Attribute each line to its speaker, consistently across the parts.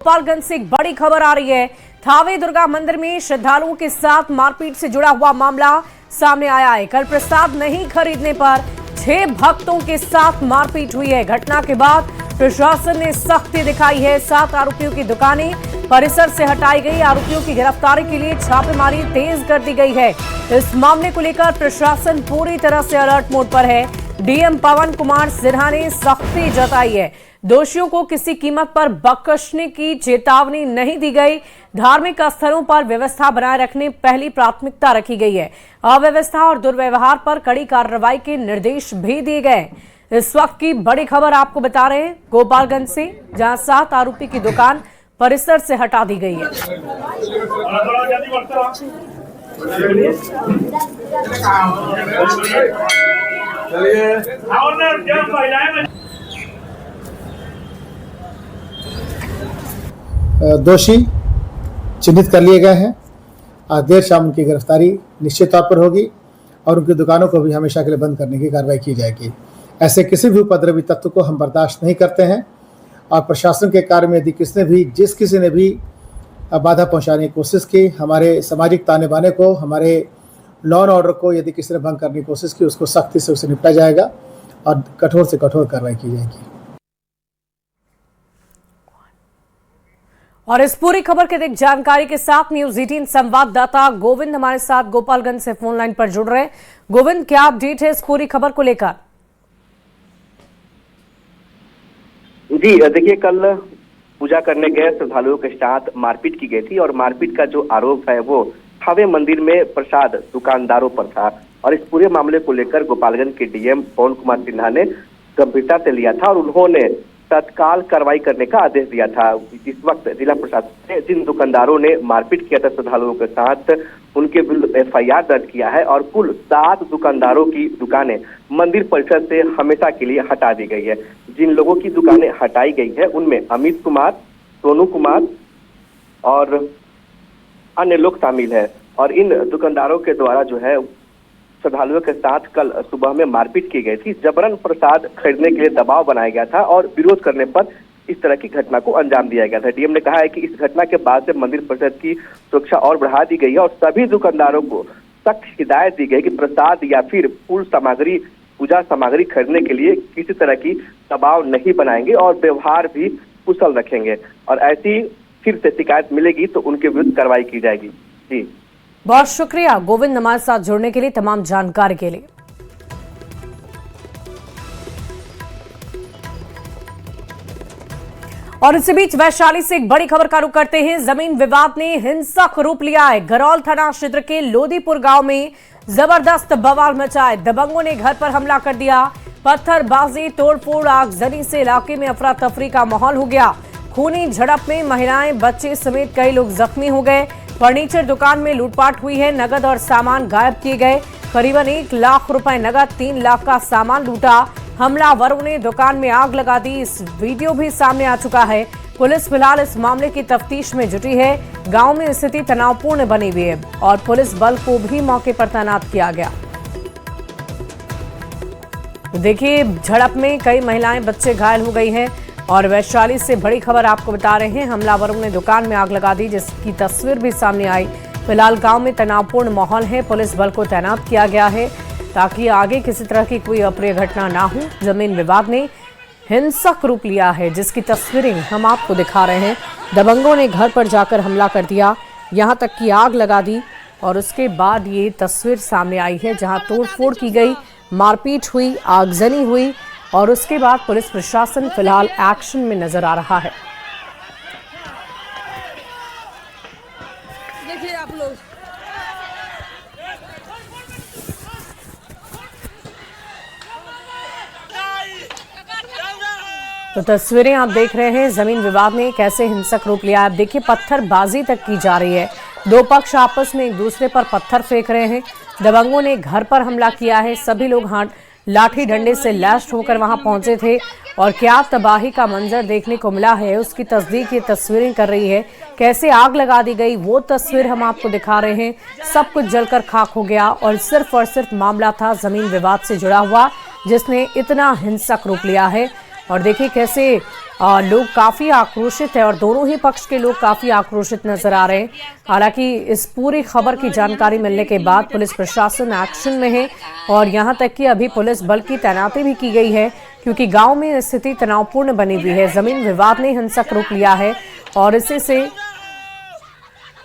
Speaker 1: गोपालगंज से एक बड़ी खबर आ रही है। थावे दुर्गा मंदिर में श्रद्धालुओं के साथ मारपीट से जुड़ा हुआ मामला सामने आया है। कल प्रसाद नहीं खरीदने पर 6 भक्तों के साथ मारपीट हुई है। घटना के बाद प्रशासन ने सख्ती दिखाई है। 7 आरोपियों की दुकानें परिसर से हटाई गई। आरोपियों की गिरफ्तारी के लिए छापेमारी तेज कर दी गई है। इस मामले को लेकर प्रशासन पूरी तरह से अलर्ट मोड पर है। डीएम पवन कुमार सिन्हा ने सख्ती जताई है। दोषियों को किसी कीमत पर बख्शने की चेतावनी नहीं दी गई। धार्मिक स्थलों पर व्यवस्था बनाए रखने पहली प्राथमिकता रखी गई है। अव्यवस्था और दुर्व्यवहार पर कड़ी कार्रवाई के निर्देश भी दिए गए। इस वक्त की बड़ी खबर आपको बता रहे हैं गोपालगंज से, जहां 7 आरोपी की दुकान परिसर से हटा दी गई है।
Speaker 2: दोषी चिन्हित कर लिए गए हैं। आज देर शाम उनकी गिरफ्तारी निश्चित तौर पर होगी और उनकी दुकानों को भी हमेशा के लिए बंद करने की कार्रवाई की जाएगी। ऐसे किसी भी उपद्रवी तत्व को हम बर्दाश्त नहीं करते हैं और प्रशासन के कार्य में यदि जिस किसी ने भी बाधा पहुंचाने की कोशिश की, हमारे सामाजिक ताने बाने को, हमारे लॉ एंड ऑर्डर को यदि किसी ने भंग करने की कोशिश की, उसको सख्ती से उसे निपटा जाएगा और कठोर से कठोर कार्रवाई की जाएगी।
Speaker 1: और इस पूरी खबर के अधिक जानकारी के साथ न्यूज 18 संवाददाता गोविंद हमारे साथ गोपालगंज से फोन लाइन पर जुड़ रहे हैं। गोविंद, क्या अपडेट है इस पूरी खबर को लेकर?
Speaker 3: जी देखिए, कल पूजा करने गए श्रद्धालुओं के साथ मारपीट की गई थी और मारपीट का जो आरोप है वो थावे मंदिर में प्रसाद दुकानदारों पर था। और इस पूरे मामले को लेकर गोपालगंज के डीएम पवन कुमार सिन्हा ने गंभीरता से लिया था और उन्होंने तत्काल कार्रवाई करने का आदेश दिया था। इस वक्त जिला प्रशासन ने जिन दुकानदारों ने मारपीट किया था श्रद्धालुओं के साथ, उनके विरुद्ध एफआईआर दर्ज किया है और कुल 7 दुकानदारों की दुकानें मंदिर परिसर से हमेशा के लिए हटा दी गई है। जिन लोगों की दुकानें हटाई गई है उनमें अमित कुमार, सोनू कुमार और अन्य लोग शामिल है। और इन दुकानदारों के द्वारा जो है श्रद्धालुओं के साथ कल सुबह में मारपीट की गई थी। जबरन प्रसाद खरीदने के लिए दबाव बनाया गया था और विरोध करने पर इस तरह की घटना को अंजाम दिया गया था। डीएम ने कहा है कि इस घटना के बाद से मंदिर परिसर की सुरक्षा और बढ़ा दी गई है और सभी दुकानदारों को सख्त हिदायत दी गई कि प्रसाद या फिर फूल सामग्री, पूजा सामग्री खरीदने के लिए किसी तरह की दबाव नहीं बनाएंगे और व्यवहार भी कुशल रखेंगे। और ऐसी फिर से शिकायत मिलेगी तो उनके विरुद्ध कार्रवाई की जाएगी। जी,
Speaker 1: बहुत शुक्रिया गोविंद हमारे साथ जुड़ने के लिए, तमाम जानकारी के लिए। और इसी बीच वैशाली से एक बड़ी खबर का रुख करते हैं। जमीन विवाद ने हिंसक रूप लिया है। गरौल थाना क्षेत्र के लोदीपुर गांव में जबरदस्त बवाल मचा है। दबंगों ने घर पर हमला कर दिया। पत्थरबाजी, तोड़फोड़, आगजनी से इलाके में अफरा तफरी का माहौल हो गया। खूनी झड़प में महिलाएं, बच्चे समेत कई लोग जख्मी हो गए। फर्नीचर दुकान में लूटपाट हुई है। नगद और सामान गायब किए गए। करीबन 1 लाख रुपए नगद, 3 लाख का सामान लूटा। हमलावरों ने दुकान में आग लगा दी। इस वीडियो भी सामने आ चुका है। पुलिस फिलहाल इस मामले की तफ्तीश में जुटी है। गांव में स्थिति तनावपूर्ण बनी हुई है और पुलिस बल को भी मौके पर तैनात किया गया। तो देखिए, झड़प में कई महिलाएं, बच्चे घायल हो गई हैं। और वैशाली से बड़ी खबर आपको बता रहे हैं। हमलावरों ने दुकान में आग लगा दी, जिसकी तस्वीर भी सामने आई। फिलहाल गांव में तनावपूर्ण माहौल है। पुलिस बल को तैनात किया गया है ताकि आगे किसी तरह की कोई अप्रिय घटना ना हो। जमीन विवाद ने हिंसक रूप लिया है, जिसकी तस्वीरें हम आपको दिखा रहे हैं। दबंगों ने घर पर जाकर हमला कर दिया, यहां तक कि आग लगा दी। और उसके बाद ये तस्वीर सामने आई है, जहां तोड़फोड़ की गई, मारपीट हुई, आगजनी हुई और उसके बाद पुलिस प्रशासन फिलहाल एक्शन में नजर आ रहा है।
Speaker 4: देखिए आप लोग,
Speaker 1: तो तस्वीरें आप देख रहे हैं। जमीन विवाद ने कैसे हिंसक रूप लिया है। देखिए, पत्थरबाजी तक की जा रही है। 2 पक्ष आपस में एक दूसरे पर पत्थर फेंक रहे हैं। दबंगों ने घर पर हमला किया है। सभी लोग लाठी डंडे से लैस होकर वहां पहुंचे थे और क्या तबाही का मंजर देखने को मिला है, उसकी तस्दीक ये तस्वीरें कर रही है। कैसे आग लगा दी गई, वो तस्वीर हम आपको दिखा रहे हैं। सब कुछ जलकर खाक हो गया और सिर्फ मामला था जमीन विवाद से जुड़ा हुआ, जिसने इतना हिंसक रूप लिया है। और देखिए कैसे लोग काफी आक्रोशित है और दोनों ही पक्ष के लोग काफी आक्रोशित नजर आ रहे हैं। हालांकि इस पूरी खबर की जानकारी मिलने के बाद पुलिस प्रशासन एक्शन में है और यहां तक कि अभी पुलिस बल की तैनाती भी की गई है, क्योंकि गांव में स्थिति तनावपूर्ण बनी हुई है। जमीन विवाद ने हिंसक रूप लिया है और इसी से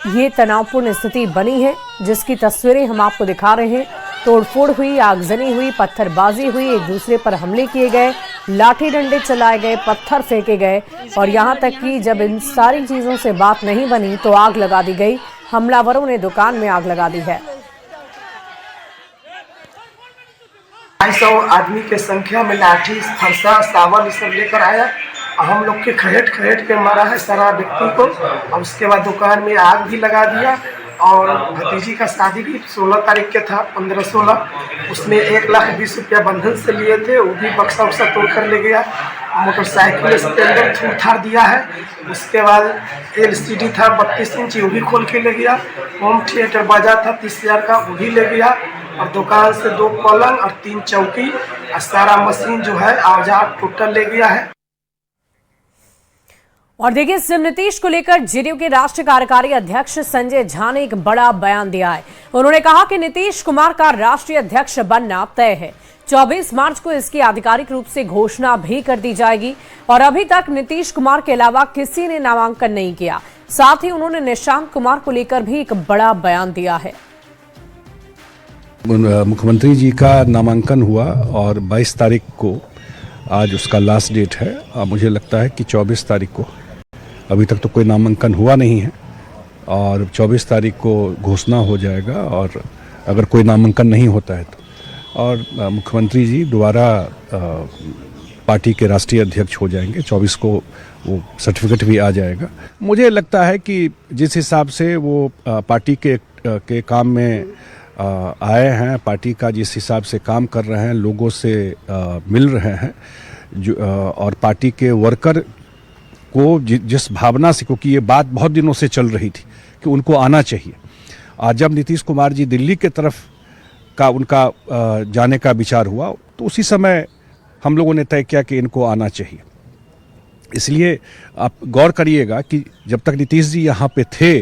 Speaker 1: ये तनावपूर्ण स्थिति बनी है, जिसकी तस्वीरें हम आपको दिखा रहे हैं। तोड़फोड़ हुई, आगजनी हुई, पत्थरबाजी हुई, एक दूसरे पर हमले किए गए, लाठी डंडे चलाए गए, पत्थर फेंके गए और यहां तक कि जब इन सारी चीजों से बात नहीं बनी तो आग लगा दी गई। हमलावरों ने दुकान में आग लगा दी है।
Speaker 4: 250 आदमी के संख्या में लाठी, फरसा, सावन सब लेकर आया। हम लोग के खहेट के मारा है सारा व्यक्ति को और उसके बाद दुकान में आग भी लगा दिया। और भतीजी का शादी भी 16 तारीख के था, 15-16, उसमें 1,20,000 रुपया बंधन से लिए थे, वो भी बक्सा उक्सा तोड़ कर ले गया। मोटरसाइकिल स्प्लेंडर छूट दिया है। उसके बाद LCD था 32 इंच, वो भी खोल के ले गया। होम थिएटर बाजा था 30,000 का, वो भी ले गया। और दुकान से 2 पलंग और 3 चौकी और सारा मशीन जो है औजार टोटल ले गया है।
Speaker 1: और देखिए, सीएम नीतीश को लेकर जेडीयू के राष्ट्रीय कार्यकारी अध्यक्ष संजय झा ने एक बड़ा बयान दिया है। उन्होंने कहा कि नीतीश कुमार का राष्ट्रीय अध्यक्ष बनना तय है। 24 मार्च को इसकी आधिकारिक रूप से घोषणा भी कर दी जाएगी और अभी तक नीतीश कुमार के अलावा किसी ने नामांकन नहीं किया। साथ ही उन्होंने निशांत कुमार को लेकर भी एक बड़ा बयान दिया है।
Speaker 5: मुख्यमंत्री जी का नामांकन हुआ और 22 तारीख को आज उसका लास्ट डेट है। मुझे लगता है कि 24 तारीख को, अभी तक तो कोई नामांकन हुआ नहीं है और 24 तारीख को घोषणा हो जाएगा और अगर कोई नामांकन नहीं होता है तो और मुख्यमंत्री जी दोबारा पार्टी के राष्ट्रीय अध्यक्ष हो जाएंगे। 24 को वो सर्टिफिकेट भी आ जाएगा। मुझे लगता है कि जिस हिसाब से वो पार्टी के काम में आए हैं, पार्टी का जिस हिसाब से काम कर रहे हैं, लोगों से मिल रहे हैं और पार्टी के वर्कर को जिस भावना से, क्योंकि ये बात बहुत दिनों से चल रही थी कि उनको आना चाहिए। आज जब नीतीश कुमार जी दिल्ली के तरफ का उनका जाने का विचार हुआ तो उसी समय हम लोगों ने तय किया कि इनको आना चाहिए। इसलिए आप गौर करिएगा कि जब तक नीतीश जी यहाँ पे थे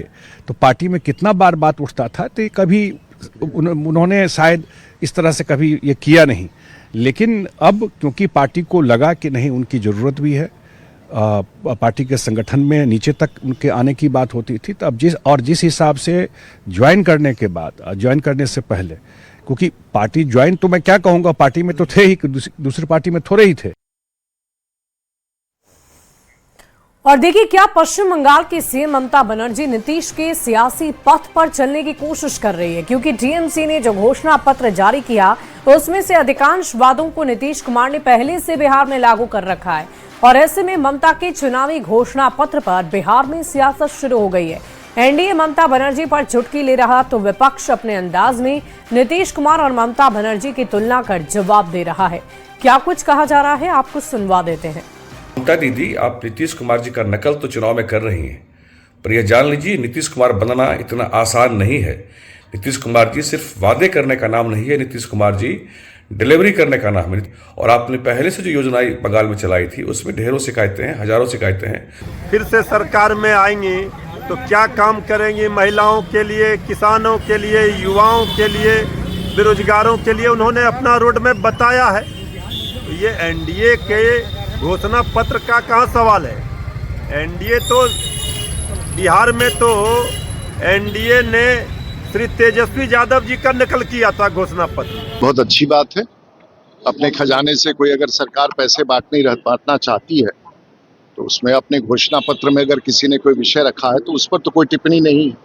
Speaker 5: तो पार्टी में कितना बार बात उठता था, तो कभी उन्होंने शायद इस तरह से कभी ये किया नहीं। लेकिन अब क्योंकि पार्टी को लगा कि नहीं, उनकी ज़रूरत भी है, पार्टी के संगठन में नीचे तक उनके आने की बात होती थी, तो अब जिस हिसाब से ज्वाइन करने के बाद, ज्वाइन करने से पहले, क्योंकि पार्टी ज्वाइन तो मैं क्या कहूँगा, पार्टी में तो थे ही, दूसरी पार्टी में थोड़े ही थे।
Speaker 1: और देखिए, क्या पश्चिम बंगाल की सीएम ममता बनर्जी नीतीश के सियासी पथ पर चलने की कोशिश कर रही है, क्योंकि टीएमसी ने जो घोषणा पत्र जारी किया उसमें से अधिकांश वादों को नीतीश कुमार ने पहले से बिहार में लागू कर रखा है और ऐसे में ममता के चुनावी घोषणा पत्र पर बिहार में सियासत शुरू हो गई है। एनडीए ममता बनर्जी पर चुटकी ले रहा तो विपक्ष अपने अंदाज में नीतीश कुमार और ममता बनर्जी की तुलना कर जवाब दे रहा है। क्या कुछ कहा जा रहा है, आपको सुनवा देते हैं।
Speaker 6: ममता दीदी, आप नीतीश कुमार जी का नकल तो चुनाव में कर रही हैं, पर यह जान लीजिए नीतीश कुमार बनना इतना आसान नहीं है। नीतीश कुमार जी सिर्फ वादे करने का नाम नहीं है, नीतीश कुमार जी डिलीवरी करने का नाम है। और आपने पहले से जो योजनाएं बंगाल में चलाई थी उसमें ढेरों शिकायतें हैं, हजारों शिकायतें हैं।
Speaker 7: फिर से सरकार में आएंगे तो क्या काम करेंगे महिलाओं के लिए, किसानों के लिए, युवाओं के लिए, बेरोजगारों के लिए उन्होंने अपना रोड मैप बताया है। तो ये एनडीए के घोषणा पत्र का कहाँ सवाल है। एनडीए तो बिहार में तो एनडीए ने श्री तेजस्वी यादव जी का नकल किया था घोषणा पत्र।
Speaker 8: बहुत अच्छी बात है। अपने खजाने से कोई अगर सरकार पैसे बांटना चाहती है तो उसमें अपने घोषणा पत्र में अगर किसी ने कोई विषय रखा है तो उस पर तो कोई टिप्पणी नहीं है।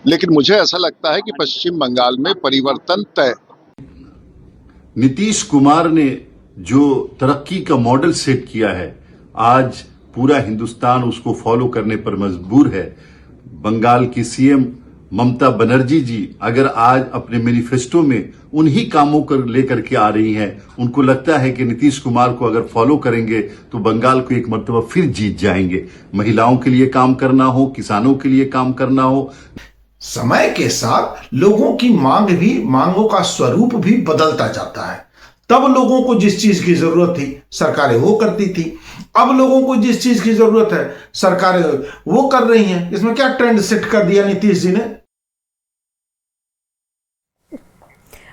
Speaker 8: लेकिन मुझे ऐसा लगता है कि पश्चिम बंगाल में परिवर्तन तय।
Speaker 9: नीतीश कुमार ने जो तरक्की का मॉडल सेट किया है, आज पूरा हिंदुस्तान उसको फॉलो करने पर मजबूर है। बंगाल की सीएम ममता बनर्जी जी अगर आज अपने मैनिफेस्टो में उन्हीं कामों को लेकर के आ रही हैं, उनको लगता है कि नीतीश कुमार को अगर फॉलो करेंगे तो बंगाल को एक मर्तबा फिर जीत जाएंगे। महिलाओं के लिए काम करना हो, किसानों के लिए काम करना हो।
Speaker 10: समय के साथ लोगों की मांगों का स्वरूप भी बदलता जाता है। तब लोगों को जिस चीज की जरूरत थी सरकारें वो करती थी, अब लोगों को जिस चीज की जरूरत है सरकारें वो कर रही हैं। इसमें क्या ट्रेंड सेट कर दिया नीतीश जी ने।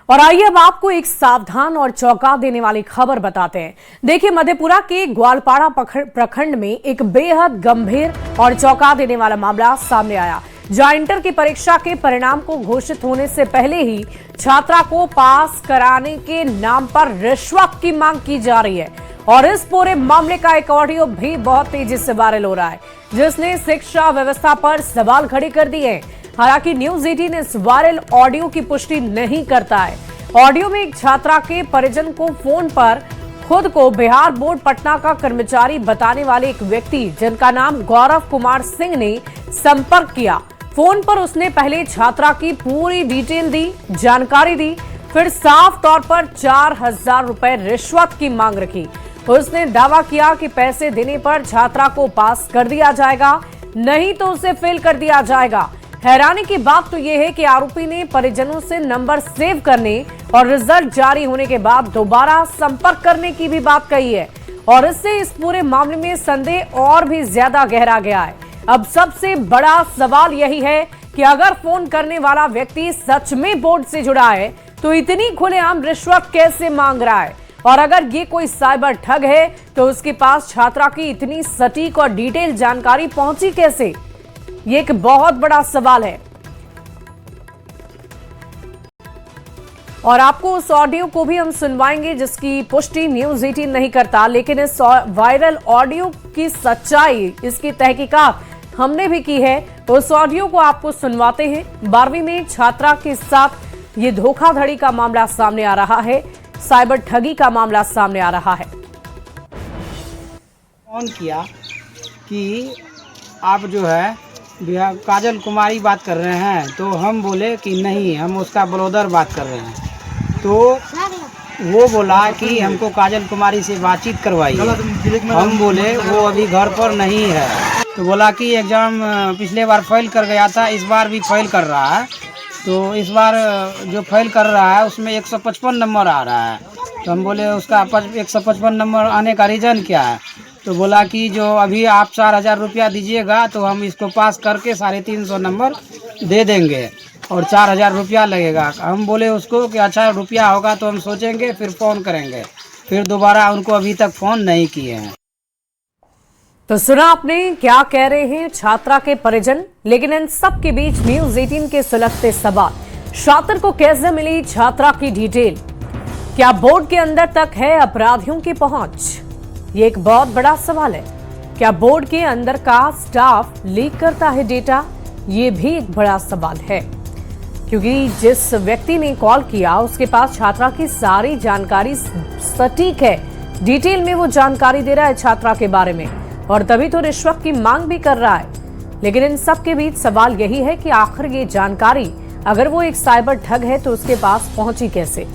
Speaker 1: और आइए अब आपको एक सावधान और चौंका देने वाली खबर बताते हैं। देखिए, मधेपुरा के ग्वालपाड़ा प्रखंड में एक बेहद गंभीर और चौंका देने वाला मामला सामने आया, जहां इंटर की परीक्षा के परिणाम को घोषित होने से पहले ही छात्रा को पास कराने के नाम पर रिश्वत की मांग की जा रही है। और इस पूरे मामले का एक ऑडियो भी बहुत तेजी से वायरल हो रहा है, जिसने शिक्षा व्यवस्था पर सवाल खड़े कर दिए हैं। हालांकि न्यूज 18 इस वायरल ऑडियो की पुष्टि नहीं करता है। ऑडियो में एक छात्रा के परिजन को फोन पर खुद को बिहार बोर्ड पटना का कर्मचारी बताने वाले एक व्यक्ति, जिनका नाम गौरव कुमार सिंह, ने संपर्क किया। फोन पर उसने पहले छात्रा की पूरी डिटेल दी, जानकारी दी, फिर साफ तौर पर 4,000 रुपए रिश्वत की मांग रखी। उसने दावा किया कि पैसे देने पर छात्रा को पास कर दिया जाएगा, नहीं तो उसे फेल कर दिया जाएगा। हैरानी की बात तो यह है कि आरोपी ने परिजनों से नंबर सेव करने और रिजल्ट जारी होने के बाद दोबारा संपर्क करने की भी बात कही है। और इससे इस पूरे मामले में संदेह और भी ज्यादा गहरा गया है। अब सबसे बड़ा सवाल यही है कि अगर फोन करने वाला व्यक्ति सच में बोर्ड से जुड़ा है तो इतनी खुलेआम रिश्वत कैसे मांग रहा है, और अगर ये कोई साइबर ठग है तो उसके पास छात्रा की इतनी सटीक और डिटेल जानकारी पहुंची कैसे? ये एक बहुत बड़ा सवाल है। और आपको उस ऑडियो को भी हम सुनवाएंगे जिसकी पुष्टि न्यूज 18 नहीं करता, लेकिन इस वायरल ऑडियो की सच्चाई, इसकी तहकीकात हमने भी की है। उस ऑडियो को आपको सुनवाते हैं। 12वीं में छात्रा के साथ ये धोखाधड़ी का मामला सामने आ रहा है, साइबर ठगी का मामला सामने आ रहा है।
Speaker 11: फोन किया कि आप जो है काजल कुमारी बात कर रहे हैं, तो हम बोले कि नहीं, हम उसका ब्रोदर बात कर रहे हैं। तो वो बोला कि हमको काजल कुमारी से बातचीत करवाइए। हम बोले वो अभी घर पर नहीं है। तो बोला कि एग्ज़ाम पिछले बार फेल कर गया था, इस बार भी फेल कर रहा है। तो इस बार जो फेल कर रहा है उसमें 155 नंबर आ रहा है। तो हम बोले उसका 155 नंबर आने का रीज़न क्या है? तो बोला कि जो अभी आप 4,000 रुपया दीजिएगा तो हम इसको पास करके 350 नंबर दे देंगे और 4,000 रुपया लगेगा। हम बोले उसको कि अच्छा रुपया होगा तो हम सोचेंगे, फिर फ़ोन करेंगे। फिर दोबारा उनको अभी तक फ़ोन नहीं किए हैं।
Speaker 1: तो सुना आपने क्या कह रहे हैं छात्रा के परिजन। लेकिन इन सब के बीच न्यूज 18 के सुलगते सवाल, छात्र को कैसे मिली छात्रा की डिटेल? क्या बोर्ड के अंदर तक है अपराधियों की पहुंच? ये एक बहुत बड़ा सवाल है। क्या बोर्ड के अंदर का स्टाफ लीक करता है डेटा? ये भी एक बड़ा सवाल है, क्योंकि जिस व्यक्ति ने कॉल किया उसके पास छात्रा की सारी जानकारी सटीक है, डिटेल में वो जानकारी दे रहा है छात्रा के बारे में, और तभी तो रिश्वत की मांग भी कर रहा है। लेकिन इन सब के बीच सवाल यही है कि आखिर ये जानकारी, अगर वो एक साइबर ठग है तो उसके पास पहुंची कैसे?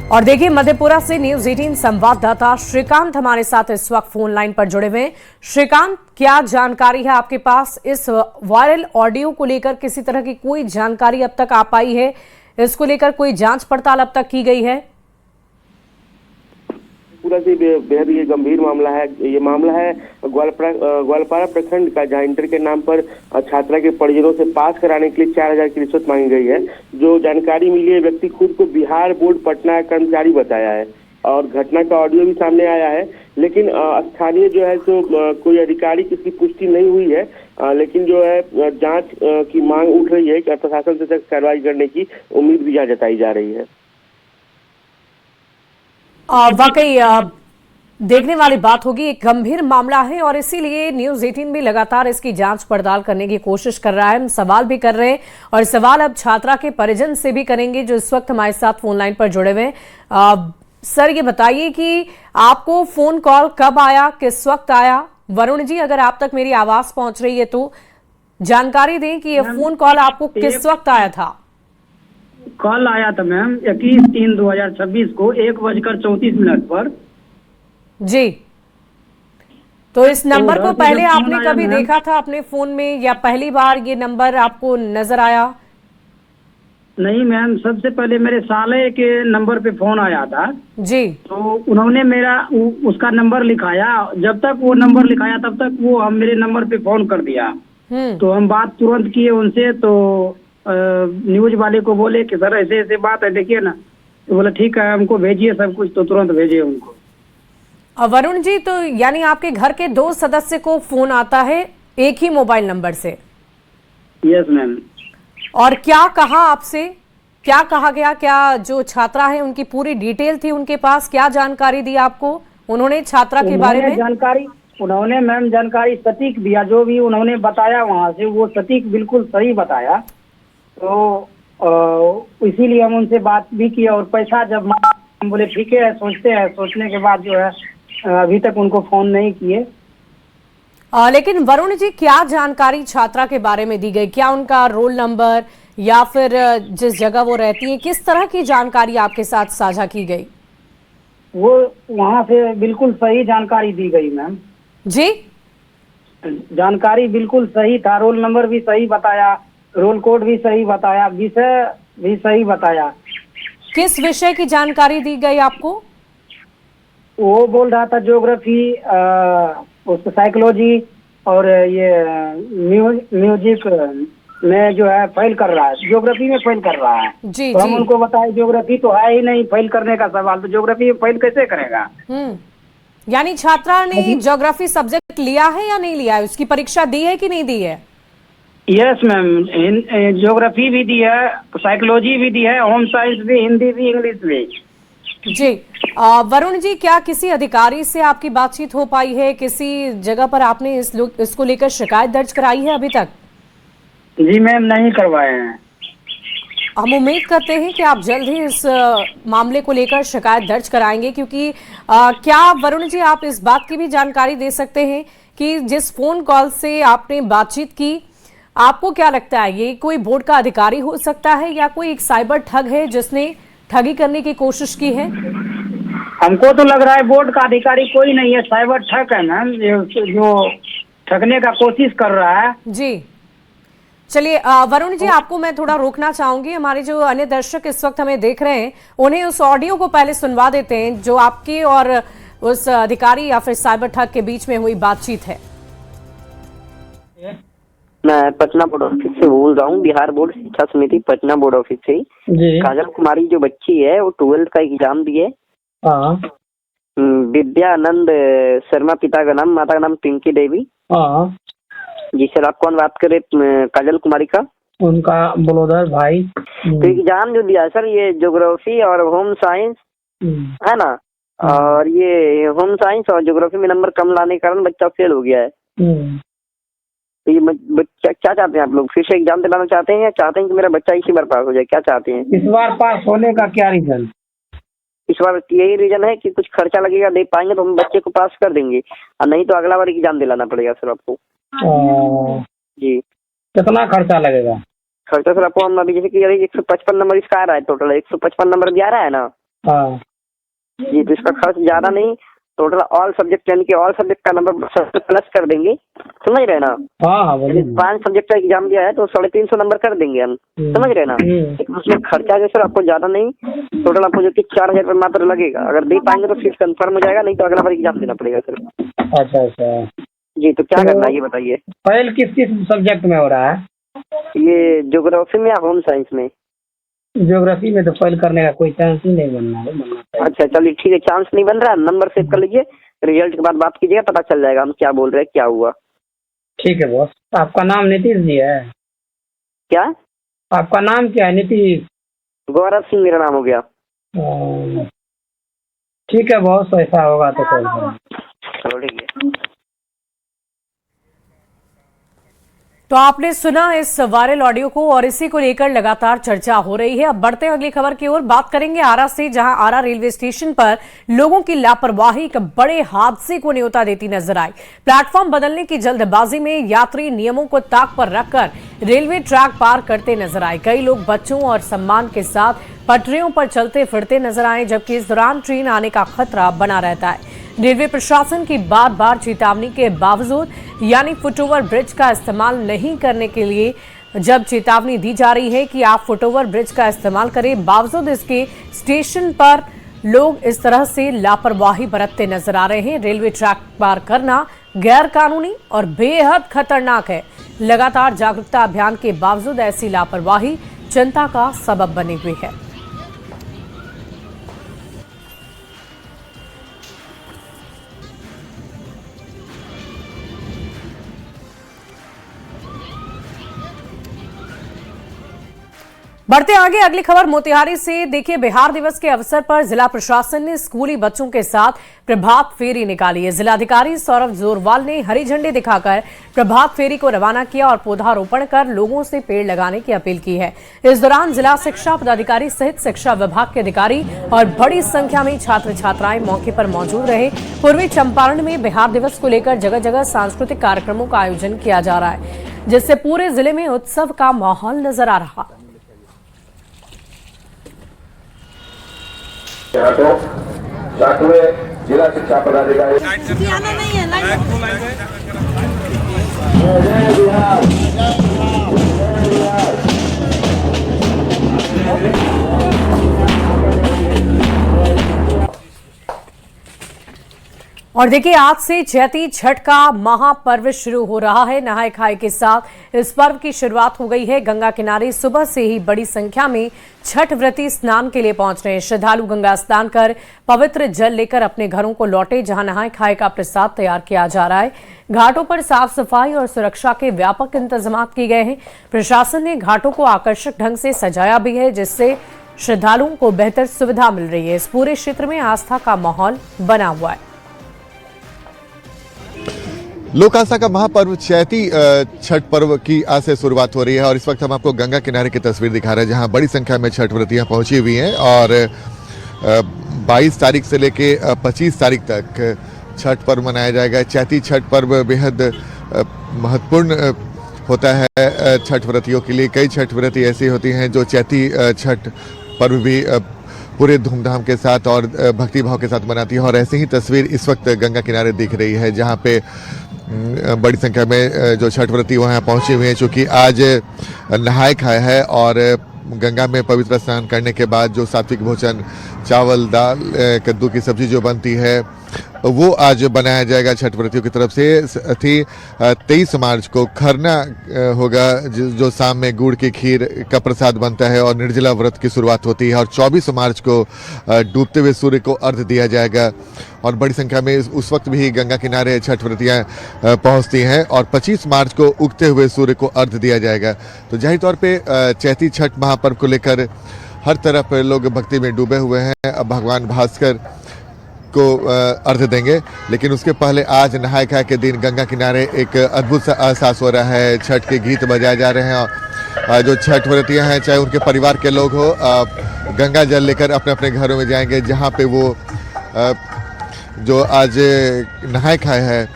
Speaker 1: और देखिए, मधेपुरा से न्यूज 18 संवाददाता श्रीकांत हमारे साथ इस वक्त फोन लाइन पर जुड़े हुए हैं। श्रीकांत, क्या जानकारी है आपके पास इस वायरल ऑडियो को लेकर? किसी तरह की कोई जानकारी अब तक आ पाई है? इसको लेकर कोई जांच पड़ताल अब तक की गई है?
Speaker 3: पूरा से बेहद ये गंभीर मामला है। ये मामला है ग्वालपाड़ा प्रखंड का, जहाँ इंटर के नाम पर छात्रा के परिजनों से पास कराने के लिए 4,000 की रिश्वत मांगी गई है। जो जानकारी मिली है, व्यक्ति खुद को बिहार बोर्ड पटना का कर्मचारी बताया है और घटना का ऑडियो भी सामने आया है। लेकिन स्थानीय जो है तो कोई अधिकारी की इसकी पुष्टि नहीं हुई है, लेकिन जो है जांच की मांग उठ रही है कि प्रशासन से सख्त कार्रवाई करने की उम्मीद भी यहाँ जताई जा रही है।
Speaker 1: वाकई देखने वाली बात होगी, एक गंभीर मामला है और इसीलिए न्यूज 18 भी लगातार इसकी जांच पड़ताल करने की कोशिश कर रहा है। हम सवाल भी कर रहे हैं और सवाल अब छात्रा के परिजन से भी करेंगे जो इस वक्त हमारे साथ फोन लाइन पर जुड़े हुए हैं। सर, ये बताइए कि आपको फोन कॉल कब आया, किस वक्त आया? वरुण जी, अगर आप तक मेरी आवाज पहुंच रही है तो जानकारी दें कि ये फोन कॉल आपको किस वक्त आया था?
Speaker 11: कॉल आया था मैम 21/3/2026 को 1:34 पर।
Speaker 1: जी, तो इस नंबर को
Speaker 11: घर पे
Speaker 1: पहले
Speaker 11: जब फोन
Speaker 1: आपने
Speaker 11: आया
Speaker 1: कभी
Speaker 11: मैम,
Speaker 1: देखा था अपने फोन में या पहली बार ये नंबर आपको नजर आया?
Speaker 11: नहीं मैम, सबसे पहले मेरे साले के नंबर पे फोन आया था,
Speaker 1: जी।
Speaker 11: तो उन्होंने मेरा उसका नंबर लिखाया। जब तक वो नंबर लिखाया तब तक वो हम मेरे नंबर पे फोन कर दिया। तो हम बात तुरंत किए उनसे, तो न्यूज वाले को बोले कि सर ऐसे ऐसे बात है, देखिए ना। तो बोले ठीक है, हमको भेजिए सब कुछ, तो तुरंत भेजिए उनको।
Speaker 1: वरुण जी, तो यानी आपके घर के 2 सदस्य को फोन आता है एक ही मोबाइल नंबर से?
Speaker 11: Yes ma'am.
Speaker 1: और क्या कहा आपसे, क्या कहा गया? क्या जो छात्रा है उनकी पूरी डिटेल थी उनके पास? क्या जानकारी दी आपको उन्होंने छात्रा के बारे में?
Speaker 11: उन्होंने मैम जानकारी सटीक दिया, जो भी उन्होंने बताया वहाँ से वो सटीक बिल्कुल सही बताया। तो इसीलिए हम उनसे बात भी की, और पैसा जब हम बोले ठीक है सोचते हैं, सोचने के बाद जो है अभी तक उनको फोन नहीं किए।
Speaker 1: लेकिन वरुण जी, क्या जानकारी छात्रा के बारे में दी गई? क्या उनका रोल नंबर या फिर जिस जगह वो रहती है, किस तरह की जानकारी आपके साथ साझा की गई?
Speaker 11: वो वहाँ से बिल्कुल सही जानकारी दी गई मैम
Speaker 1: जी।
Speaker 11: जानकारी बिल्कुल सही था, रोल नंबर भी सही बताया, रोल कोड भी सही बताया, विषय भी सही बताया।
Speaker 1: किस विषय की जानकारी दी गई आपको?
Speaker 11: वो बोल रहा था ज्योग्राफी, उसको साइकोलॉजी और ये म्यूजिक में जो है फेल कर रहा है, ज्योग्राफी में फेल कर रहा है।
Speaker 1: जी,
Speaker 11: तो हम
Speaker 1: जी।
Speaker 11: उनको बताए ज्योग्राफी तो है ही नहीं फेल करने का सवाल, तो ज्योग्राफी में फेल कैसे करेगा?
Speaker 1: यानी छात्रा ने ज्योग्राफी सब्जेक्ट लिया है या नहीं लिया है? उसकी परीक्षा दी है कि नहीं दी है?
Speaker 11: यस मैम, ज्योग्राफी भी दी है, साइकोलॉजी भी दी है, होम साइंस भी, हिंदी भी, इंग्लिश भी।
Speaker 1: जी। वरुण जी, क्या किसी अधिकारी से आपकी बातचीत हो पाई है? किसी जगह पर आपने इसको लेकर शिकायत दर्ज कराई है अभी तक?
Speaker 11: जी मैम, नहीं करवाए हैं।
Speaker 1: हम उम्मीद करते हैं कि आप जल्द ही इस मामले को लेकर शिकायत दर्ज कराएंगे, क्योंकि क्या वरुण जी आप इस बात की भी जानकारी दे सकते हैं कि जिस फोन कॉल से आपने बातचीत की, आपको क्या लगता है ये कोई बोर्ड का अधिकारी हो सकता है या कोई एक साइबर ठग है जिसने ठगी करने की कोशिश की है?
Speaker 11: हमको तो लग रहा है बोर्ड का अधिकारी कोई नहीं है, साइबर ठग है मैम, जो ठगने का कोशिश कर रहा है।
Speaker 1: जी। चलिए वरुण जी, आपको मैं थोड़ा रोकना चाहूंगी। हमारे जो अन्य दर्शक इस वक्त हमें देख रहे हैं, उन्हें उस ऑडियो को पहले सुनवा देते हैं जो आपके और उस अधिकारी या फिर साइबर ठग के बीच में हुई बातचीत है।
Speaker 12: मैं पटना बोर्ड ऑफिस से बोल रहा हूँ, बिहार बोर्ड शिक्षा समिति पटना बोर्ड ऑफिस से। काजल कुमारी जो बच्ची है वो 12th का एग्जाम दिए। विद्यानंद शर्मा पिता का नाम, माता का नाम पिंकी देवी। जी सर, आप कौन बात करे काजल कुमारी का?
Speaker 11: उनका बलोदर भाई।
Speaker 12: तो एग्जाम जो दिया सर, ये ज्योग्राफी और होम साइंस है ना, और ये होम साइंस और ज्योग्राफी में नंबर कम लाने के कारण बच्चा फेल हो गया है। तो ये बच्चा क्या चाहते हैं आप लोग? फिर से एग्जाम दिलाना चाहते हैं या चाहते हैं कि मेरा बच्चा इसी बार पास हो जाए? क्या चाहते हैं?
Speaker 11: इस बार पास होने का क्या रीजन?
Speaker 12: इस बार यही रीजन है कि कुछ खर्चा लगेगा, दे पाएंगे तो हम बच्चे को पास कर देंगे, और नहीं तो अगला बार एग्जाम दिलाना पड़ेगा सर आपको। जी।
Speaker 11: कितना खर्चा लगेगा?
Speaker 12: खर्चा सर आपको हम अभी जैसे कि 155 नंबर इसका आ रहा है, टोटल 155 नंबर भी आ रहा है ना। जी, तो इसका खर्च ज्यादा नहीं, टोटल ऑल सब्जेक्ट यानी कि ऑल सब्जेक्ट का नंबर प्लस कर देंगे, समझ रहे ना? 5 सब्जेक्ट का एग्जाम दिया है तो 350 नंबर कर देंगे हम, समझ रहे ना? उसमें खर्चा जो सर आपको ज्यादा नहीं, टोटल आपको जो कि 4000 रुपये मात्र लगेगा। अगर दे पाएंगे तो सीट कंफर्म हो जाएगा, नहीं तो अगला बार एग्जाम देना पड़ेगा सर।
Speaker 11: अच्छा।
Speaker 12: जी, तो क्या करना है ये बताइए।
Speaker 11: फेल किस सब्जेक्ट में हो रहा है?
Speaker 12: ये ज्योग्राफी में या होम साइंस में?
Speaker 11: ज्योग्राफी में तो फेल करने का कोई चांस ही नहीं बनना है।
Speaker 12: अच्छा चलिए ठीक है, चांस नहीं बन रहा, नंबर सेव कर लीजिए, रिजल्ट के बाद बात कीजिएगा, पता चल जाएगा हम क्या बोल रहे हैं, क्या हुआ।
Speaker 11: ठीक है बॉस। आपका नाम नीतीश जी है?
Speaker 12: क्या
Speaker 11: आपका नाम क्या है? नीतीश?
Speaker 12: गौरव सिंह मेरा नाम हो गया।
Speaker 11: ठीक है बॉस, ऐसा होगा तो कॉल करना।
Speaker 12: चलो ठीक है।
Speaker 1: तो आपने सुना इस वायरल ऑडियो को और इसी को लेकर लगातार चर्चा हो रही है। अब बढ़ते हैं अगली खबर की ओर, बात करेंगे आरा से, जहां आरा रेलवे स्टेशन पर लोगों की लापरवाही एक बड़े हादसे को न्योता देती नजर आई। प्लेटफॉर्म बदलने की जल्दबाजी में यात्री नियमों को ताक पर रखकर रेलवे ट्रैक पार करते नजर आए। कई लोग बच्चों और सम्मान के साथ पटरियों पर चलते फिरते नजर आए, जबकि इस दौरान ट्रेन आने का खतरा बना रहता है। रेलवे प्रशासन की बार बार चेतावनी के बावजूद यानी फुटओवर ब्रिज का इस्तेमाल नहीं करने के लिए जब चेतावनी दी जा रही है कि आप फुटओवर ब्रिज का इस्तेमाल करें, बावजूद इसके स्टेशन पर लोग इस तरह से लापरवाही बरतते नजर आ रहे हैं। रेलवे ट्रैक पार करना गैर कानूनी और बेहद खतरनाक है। लगातार जागरूकता अभियान के बावजूद ऐसी लापरवाही चिंता का सबब बनी हुई है। बढ़ते आगे अगली खबर मोतिहारी से। देखिए, बिहार दिवस के अवसर पर जिला प्रशासन ने स्कूली बच्चों के साथ प्रभात फेरी निकाली है। जिलाधिकारी सौरभ जोरवाल ने हरी झंडी दिखाकर प्रभात फेरी को रवाना किया और पौधारोपण कर लोगों से पेड़ लगाने की अपील की है। इस दौरान जिला शिक्षा पदाधिकारी सहित शिक्षा विभाग के अधिकारी और बड़ी संख्या में छात्र छात्राएं मौके पर मौजूद रहे। पूर्वी चंपारण में बिहार दिवस को लेकर जगह जगह सांस्कृतिक कार्यक्रमों का आयोजन किया जा रहा है, जिससे पूरे जिले में उत्सव का माहौल नजर आ रहा है।
Speaker 13: जिला शिक्षा पदाधिकारी
Speaker 1: और देखिए, आज से चैती छठ का महापर्व शुरू हो रहा है। नहाय खाए के साथ इस पर्व की शुरुआत हो गई है। गंगा किनारे सुबह से ही बड़ी संख्या में छठ व्रती स्नान के लिए पहुंच रहे हैं। श्रद्धालु गंगा स्नान कर पवित्र जल लेकर अपने घरों को लौटे, जहां नहाय खाए का प्रसाद तैयार किया जा रहा है। घाटों पर साफ सफाई और सुरक्षा के व्यापक इंतजाम किए गए हैं। प्रशासन ने घाटों को आकर्षक ढंग से सजाया भी है, जिससे श्रद्धालुओं को बेहतर सुविधा मिल रही है। इस पूरे क्षेत्र में आस्था का माहौल बना हुआ है।
Speaker 14: लोक आस्था का महापर्व चैती छठ पर्व की आज से शुरुआत हो रही है और इस वक्त हम आपको गंगा किनारे की तस्वीर दिखा रहे हैं, जहां बड़ी संख्या में छठ व्रतियां पहुंची हुई हैं और 22 तारीख से लेके 25 तारीख तक छठ पर्व मनाया जाएगा। चैती छठ पर्व बेहद महत्वपूर्ण होता है छठ व्रतियों के लिए। कई छठ व्रती ऐसी होती हैं जो चैती छठ पर्व भी पूरे धूमधाम के साथ और भक्तिभाव के साथ मनाती है और ऐसी ही तस्वीर इस वक्त गंगा किनारे दिख रही है, जहां पे बड़ी संख्या में जो छठ व्रती वहाँ पहुंचे हुए हैं। चूँकि आज नहाय खाए है और गंगा में पवित्र स्नान करने के बाद जो सात्विक भोजन चावल दाल कद्दू की सब्जी जो बनती है वो आज बनाया जाएगा छठ व्रतियों की तरफ से। 23 मार्च को खरना होगा, जो शाम में गुड़ की खीर का प्रसाद बनता है और निर्जला व्रत की शुरुआत होती है और 24 मार्च को डूबते हुए सूर्य को अर्घ्य दिया जाएगा और बड़ी संख्या में उस वक्त भी गंगा किनारे छठ व्रतियाँ पहुँचती हैं और 25 मार्च को उगते हुए सूर्य को अर्घ्य दिया जाएगा। तो जाहिर तौर पर चैती छठ महापर्व को लेकर हर तरफ लोग भक्ति में डूबे हुए हैं। अब भगवान भास्कर को अर्घ्य देंगे, लेकिन उसके पहले आज नहाय खाए के दिन गंगा किनारे एक अद्भुत सा एहसास हो रहा है। छठ के गीत बजाए जा रहे हैं और जो छठ व्रतियाँ हैं चाहे उनके परिवार के लोग हो, गंगा जल लेकर अपने अपने घरों में जाएंगे, जहाँ पे वो जो आज नहाय खाए है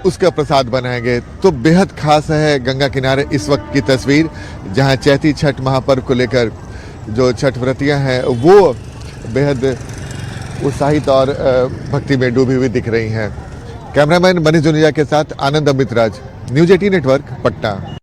Speaker 14: उसका प्रसाद बनाएंगे। तो बेहद खास है गंगा किनारे इस वक्त की तस्वीर, जहाँ चैती छठ महापर्व को लेकर जो छठ व्रतियाँ हैं वो बेहद उत्साहित और भक्ति में डूबी हुई दिख रही हैं। कैमरामैन मनीष जुनिया के साथ आनंद अमित राज, न्यूज़ 18 नेटवर्क, पटना।